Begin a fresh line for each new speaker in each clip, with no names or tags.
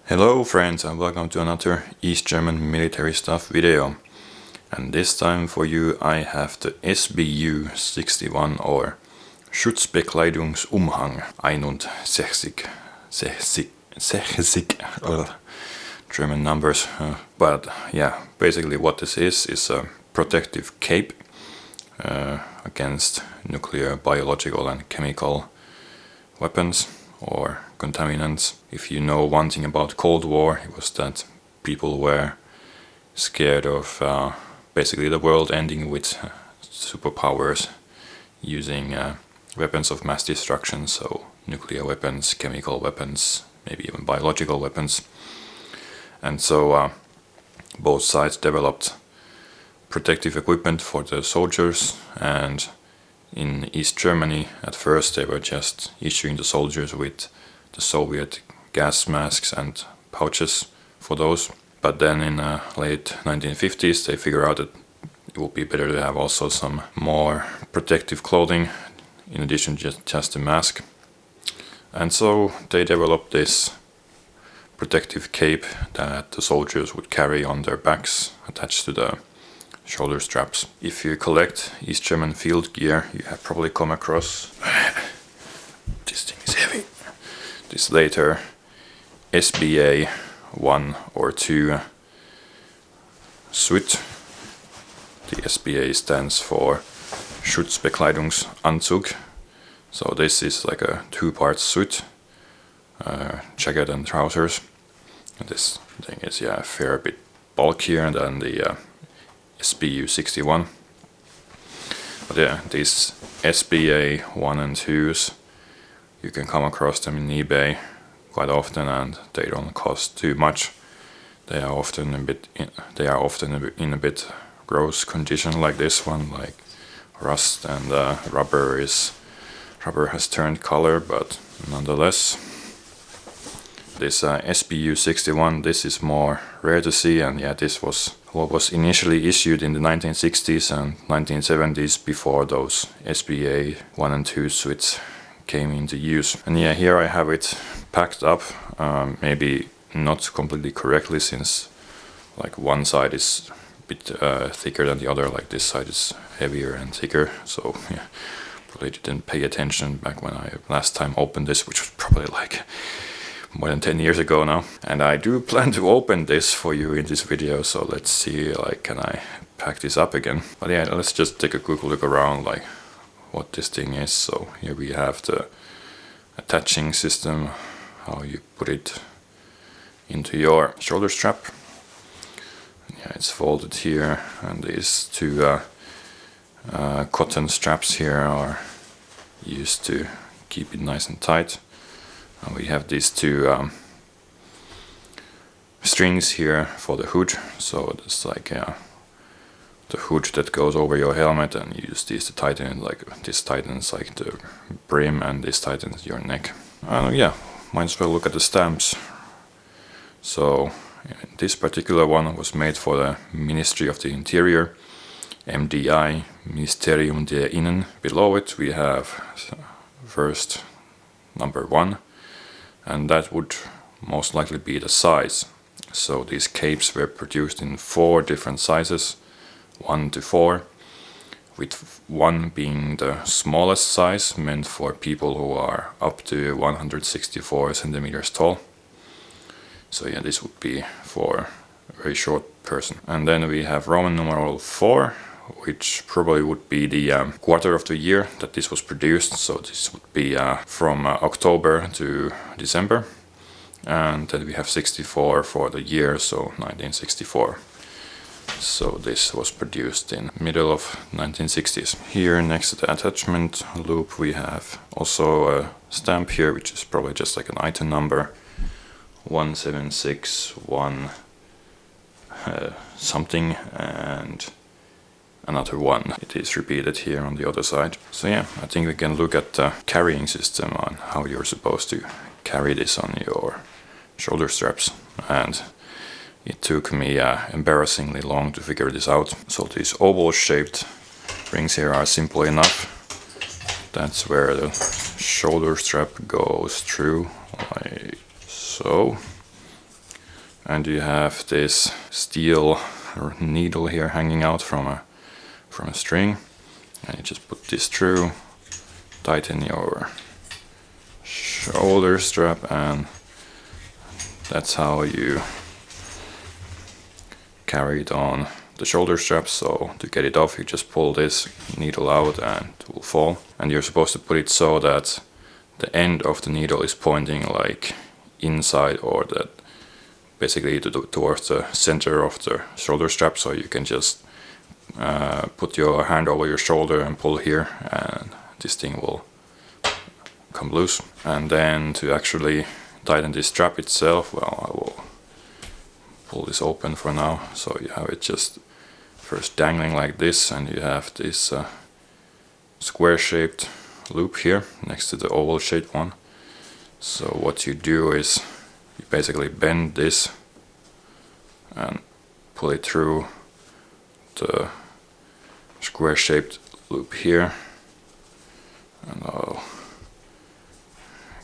Hello friends and welcome to another East German military stuff video. And this time for you I have the SBU 61 or Schutzbekleidungsumhang 61. German numbers. But yeah, basically what this is a protective cape against nuclear, biological and chemical weapons or contaminants. If you know one thing about Cold War, it was that people were scared of basically the world ending with superpowers using weapons of mass destruction, so nuclear weapons, chemical weapons, maybe even biological weapons. And so both sides developed protective equipment for the soldiers, and in East Germany at first they were just issuing the soldiers with the Soviet gas masks and pouches for those. But then in late 1950s they figured out that it would be better to have also some more protective clothing in addition to just the mask. And so they developed this protective cape that the soldiers would carry on their backs attached to the shoulder straps. If you collect East German field gear, you have probably come across this thing is heavy. This later SBA 1 or 2 suit. The SBA stands for Schutzbekleidungsanzug. So this is like a two-part suit, jacket and trousers. And this thing is a fair bit bulkier than the SBU 61. But yeah, these SBA 1 and 2s, you can come across them in eBay quite often, and they don't cost too much. They are often in a bit gross condition, like this one, like rust, and rubber has turned color, but nonetheless. This SBU 61, this is more rare to see, and yeah, this was what was initially issued in the 1960s and 1970s before those SBA 1 and 2 suits came into use. And yeah, here I have it packed up, maybe not completely correctly, since like one side is a bit thicker than the other, like this side is heavier and thicker, so yeah, probably didn't pay attention back when I last time opened this, which was probably like more than 10 years ago now. And I do plan to open this for you in this video, so let's see, like, can I pack this up again. But yeah, let's just take a quick look around, like what this thing is. So here we have the attaching system, how you put it into your shoulder strap. Yeah, it's folded here, and these two cotton straps here are used to keep it nice and tight. And we have these two strings here for the hood, so it's like the hood that goes over your helmet, and you use these to tighten it. Like this tightens like the brim, and this tightens your neck. Yeah, might as well look at the stamps. So this particular one was made for the Ministry of the Interior, MDI, Ministerium der Innen. Below it we have first number 1, and that would most likely be the size. So these capes were produced in 4 different sizes, 1 to 4, with 1 being the smallest size, meant for people who are up to 164 centimeters tall. So yeah, this would be for a very short person. And then we have Roman numeral 4, which probably would be the quarter of the year that this was produced. So this would be from October to December. And then we have 64 for the year, so 1964. So this was produced in middle of 1960s. Here next to the attachment loop we have also a stamp here, which is probably just like an item number, 1761 something, and another 1. It is repeated here on the other side. So yeah, I think we can look at the carrying system on how you're supposed to carry this on your shoulder straps. And it took me embarrassingly long to figure this out. So these oval shaped rings here are simple enough. That's where the shoulder strap goes through, like so. and you have this steel needle here hanging out from a string, and you just put this through, tighten your shoulder strap, and that's how you carry it on the shoulder strap. So to get it off, you just pull this needle out and it will fall, and you're supposed to put it so that the end of the needle is pointing like inside, or that basically towards the center of the shoulder strap, so you can just put your hand over your shoulder and pull here, and this thing will come loose. And then to actually tighten this strap itself, well, I will pull this open for now. So you have it just first dangling like this, and you have this square shaped loop here next to the oval shaped one. So what you do is you basically bend this and pull it through the square shaped loop here, and I'll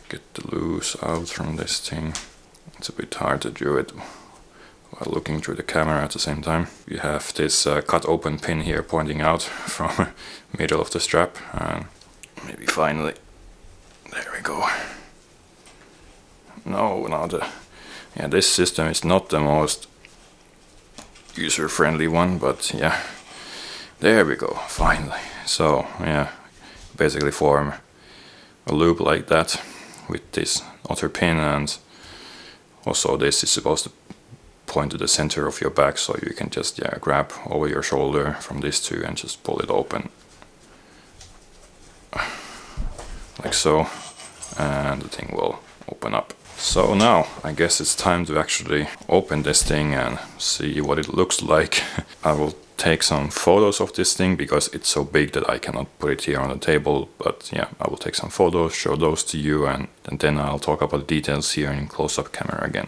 get the loose out from this thing. It's a bit hard to do it while looking through the camera at the same time. You have this cut open pin here pointing out from the middle of the strap, and maybe finally, there we go. This system is not the most user-friendly one, but yeah, there we go, finally. So yeah, basically form a loop like that with this other pin, and also this is supposed to point to the center of your back, so you can just grab over your shoulder from this too and just pull it open like so, and the thing will open up. So now I guess it's time to actually open this thing and see what it looks like. I will take some photos of this thing because it's so big that I cannot put it here on the table, but yeah, I will take some photos, show those to you, and then I'll talk about the details here in close-up camera again.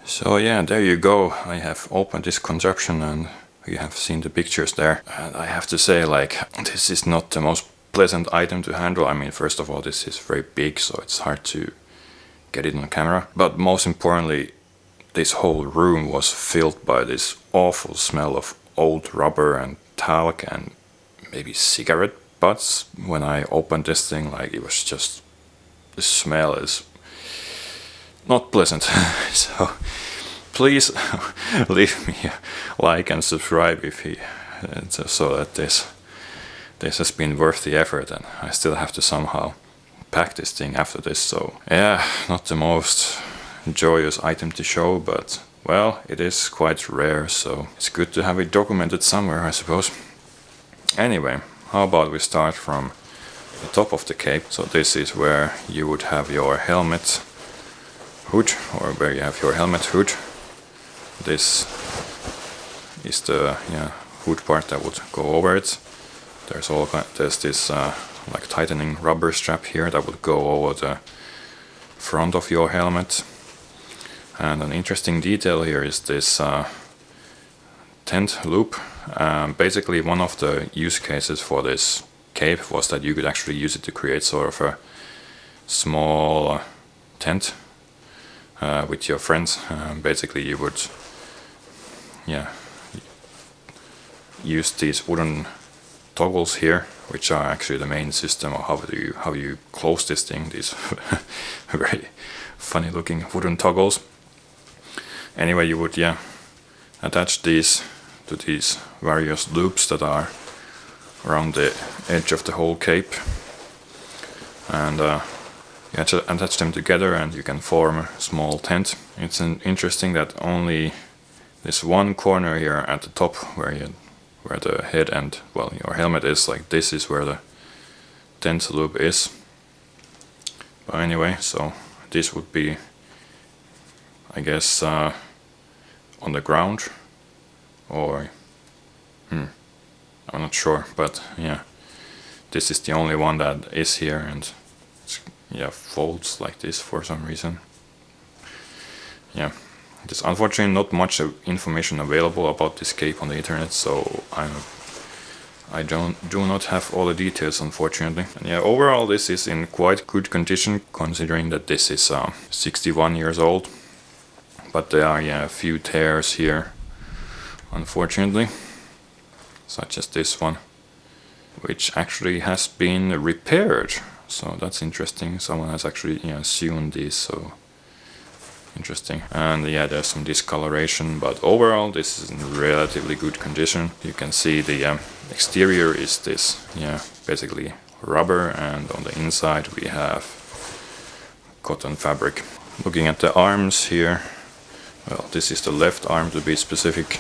So yeah, there you go. I have opened this contraption and you have seen the pictures there. And I have to say, like, this is not the most pleasant item to handle. I mean, first of all, this is very big, so it's hard to get it on camera. But most importantly, this whole room was filled by this awful smell of old rubber and talc and maybe cigarette butts. When I opened this thing, like, it was just, the smell is not pleasant. So please leave me a like and subscribe if you, so that this has been worth the effort, and I still have to somehow pack this thing after this. So yeah, not the most joyous item to show, but well, it is quite rare, so it's good to have it documented somewhere, I suppose. Anyway, how about we start from the top of the cape. So this is where you would have your helmet hood, or where you have your helmet hood. This is the hood part that would go over it. There's this like tightening rubber strap here that would go over the front of your helmet. And an interesting detail here is this tent loop. Basically, one of the use cases for this cape was that you could actually use it to create sort of a small tent with your friends. Basically, you would use these wooden toggles here, which are actually the main system of how you close this thing. These very funny looking wooden toggles. Anyway, you would attach these to these various loops that are around the edge of the whole cape, and you attach them together and you can form a small tent. It's interesting that only this one corner here at the top where the head and, well, your helmet is, like, this is where the tent loop is. But anyway, so this would be, I guess, on the ground, or I'm not sure, but yeah, this is the only one that is here, and it's, folds like this for some reason. Yeah, there's unfortunately not much information available about this cape on the internet, so I do not have all the details, unfortunately. And yeah, overall this is in quite good condition, considering that this is 61 years old. But there are a few tears here, unfortunately, such as this one, which actually has been repaired. So that's interesting. Someone has actually sewn these, so interesting. And yeah, there's some discoloration, but overall this is in relatively good condition. You can see the exterior is this basically rubber, and on the inside we have cotton fabric. Looking at the arms here, well, this is the left arm to be specific.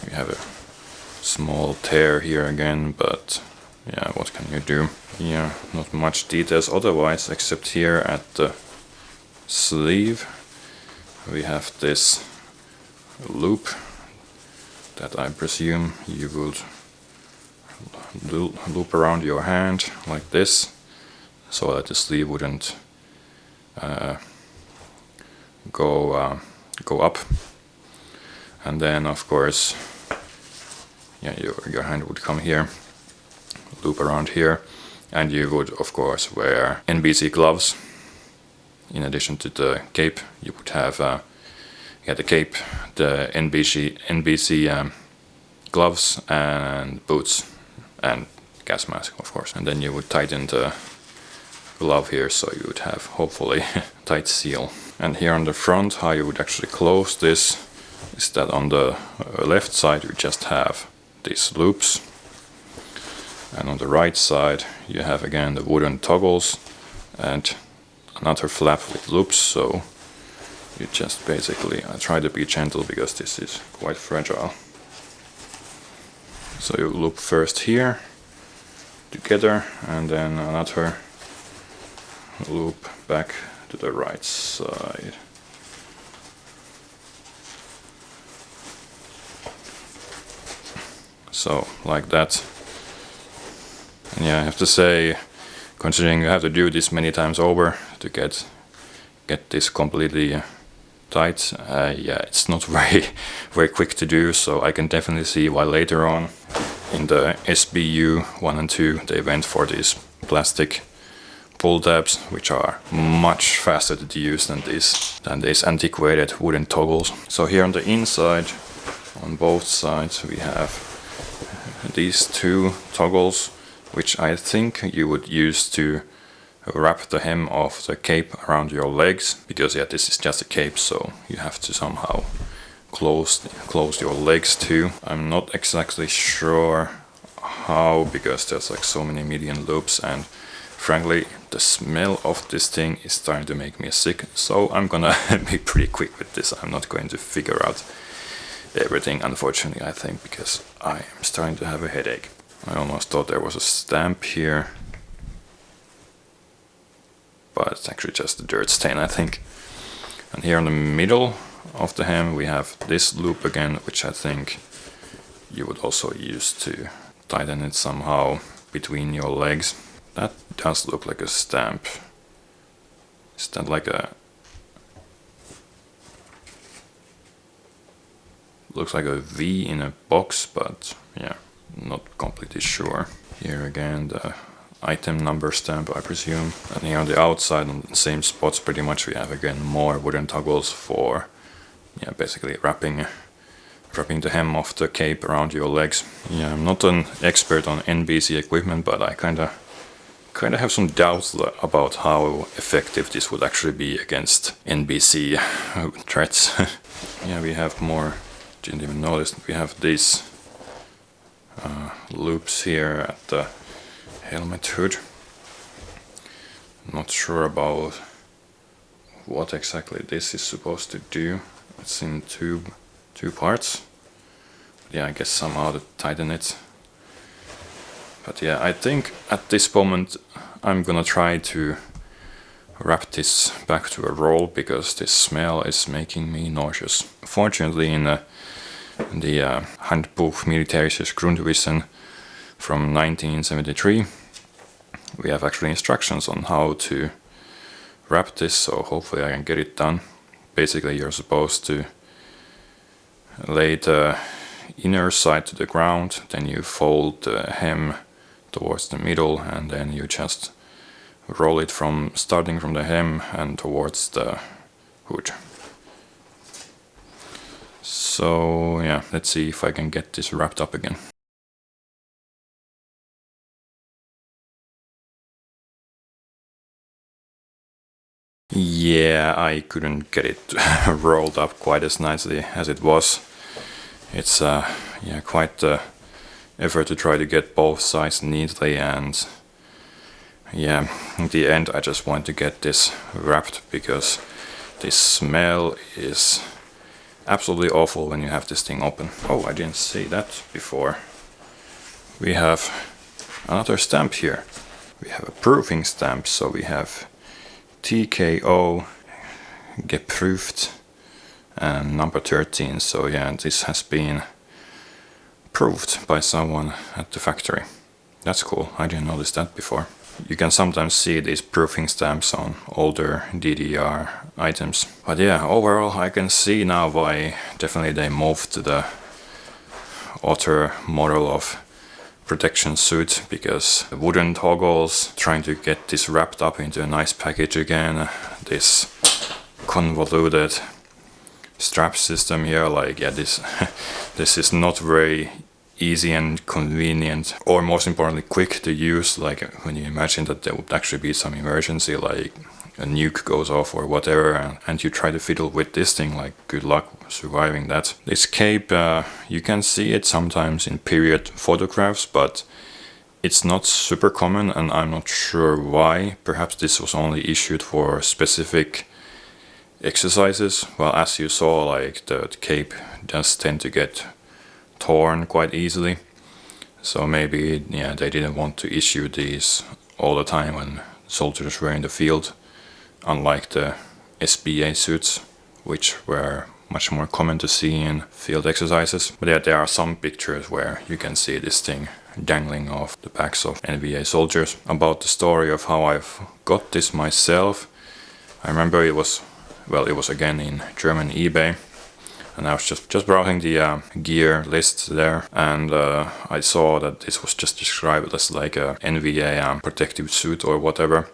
We have a small tear here again, but yeah, what can you do? Yeah, not much details otherwise, except here at the sleeve we have this loop that I presume you would loop around your hand like this, so that the sleeve wouldn't go up. And then of course, yeah, your hand would come here, loop around here, and you would of course wear NBC gloves. In addition to the cape, you would have the cape, the NBC gloves and boots and gas mask, of course. And then you would tighten the glove here, so you would have hopefully tight seal. And here on the front, how you would actually close this is that on the left side you just have these loops, and on the right side you have again the wooden toggles and another flap with loops. So you just basically, I try to be gentle because this is quite fragile. So you loop first here together, and then another loop back to the right side. So like that. And yeah, I have to say, considering you have to do this many times over to get this completely tight, yeah, it's not very quick to do. So I can definitely see why later on in the SBU 1 and 2 they went for these plastic pull tabs, which are much faster to use than these antiquated wooden toggles. So here on the inside, on both sides, we have these two toggles, which I think you would use to wrap the hem of the cape around your legs, because yeah, this is just a cape, so you have to somehow close your legs too. I'm not exactly sure how, because there's like so many million loops, and frankly the smell of this thing is starting to make me sick, so I'm gonna be pretty quick with this. I'm not going to figure out everything, unfortunately, I think, because I am starting to have a headache. I almost thought there was a stamp here, but it's actually just a dirt stain, I think. And here in the middle of the hem we have this loop again, which I think you would also use to tighten it somehow between your legs. That does look like a stamp. Is that like a... looks like a V in a box, but yeah, not completely sure. Here again the item number stamp, I presume. And here on the outside, on the same spots pretty much, we have again more wooden toggles for basically wrapping the hem of the cape around your legs. Yeah, I'm not an expert on NBC equipment, but I kinda have some doubts about how effective this would actually be against NBC threats. Yeah, we have more. Didn't even notice we have these loops here at the helmet hood. Not sure about what exactly this is supposed to do. It's in two parts. But yeah, I guess somehow to tighten it. But yeah, I think at this moment I'm gonna try to wrap this back to a roll, because this smell is making me nauseous. Fortunately, in the Handbuch Militärisches Grundwissen from 1973, we have actually instructions on how to wrap this, so hopefully I can get it done. Basically, you're supposed to lay the inner side to the ground, then you fold the hem towards the middle, and then you just roll it from starting from the hem and towards the hood. So yeah, let's see if I can get this wrapped up again. Yeah, I couldn't get it rolled up quite as nicely as it was. It's yeah, quite the effort to try to get both sides neatly, and yeah, in the end I just want to get this wrapped because this smell is absolutely awful when you have this thing open. Oh, I didn't see that before. We have another stamp here. We have a proofing stamp, so we have TKO geprüft and number 13. So yeah, this has been proved by someone at the factory. That's cool, I didn't notice that before. You can sometimes see these proofing stamps on older DDR items. But yeah, overall I can see now why definitely they moved to the Otter model of protection suit, because the wooden toggles, trying to get this wrapped up into a nice package again, this convoluted strap system here, like yeah, this this is not very easy and convenient, or most importantly quick to use. Like when you imagine that there would actually be some emergency, like a nuke goes off or whatever, and you try to fiddle with this thing, like good luck surviving that. This cape, you can see it sometimes in period photographs, but it's not super common, and I'm not sure why. Perhaps this was only issued for specific exercises. Well, as you saw, like the cape does tend to get torn quite easily, so maybe yeah, they didn't want to issue these all the time when soldiers were in the field, unlike the SBA suits, which were much more common to see in field exercises. But yeah, there are some pictures where you can see this thing dangling off the backs of NVA soldiers. About the story of how I've got this myself, I remember it was again in German eBay, and I was just browsing the gear list there, and I saw that this was just described as like a NVA protective suit or whatever.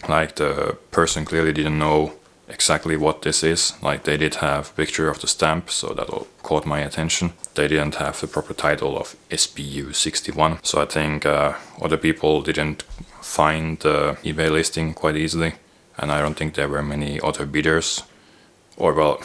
Like the person clearly didn't know exactly what this is. Like they did have a picture of the stamp, so that all caught my attention. They didn't have the proper title of SBU 61, so I think other people didn't find the eBay listing quite easily, and I don't think there were many other bidders, or well,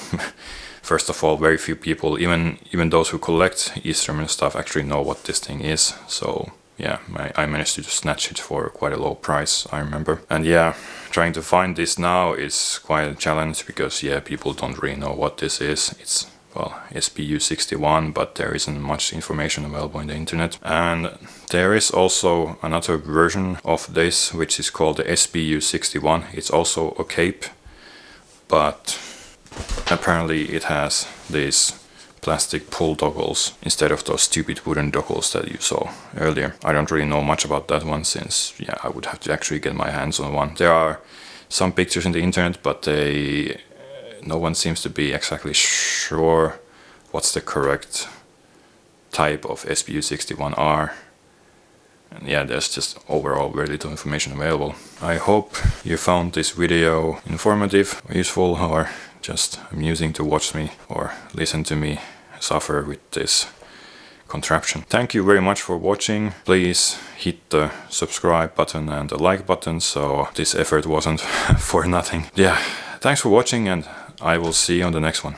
first of all, very few people, even those who collect East German stuff, actually know what this thing is. So yeah, I managed to snatch it for quite a low price, I remember. And yeah, trying to find this now is quite a challenge, because yeah, people don't really know what this is. It's, well, SBU 61, but there isn't much information available on the internet. And there is also another version of this, which is called the SBU 61. It's also a cape, but apparently it has these plastic pull toggles instead of those stupid wooden toggles that you saw earlier. I don't really know much about that one, since yeah, I would have to actually get my hands on one. There are some pictures in the internet, but no one seems to be exactly sure what's the correct type of SBU 61R. And yeah, there's just overall very little information available. I hope you found this video informative, useful, or just amusing to watch me or listen to me suffer with this contraption. Thank you very much for watching. Please hit the subscribe button and the like button, so this effort wasn't for nothing. Yeah, thanks for watching, and I will see you on the next one.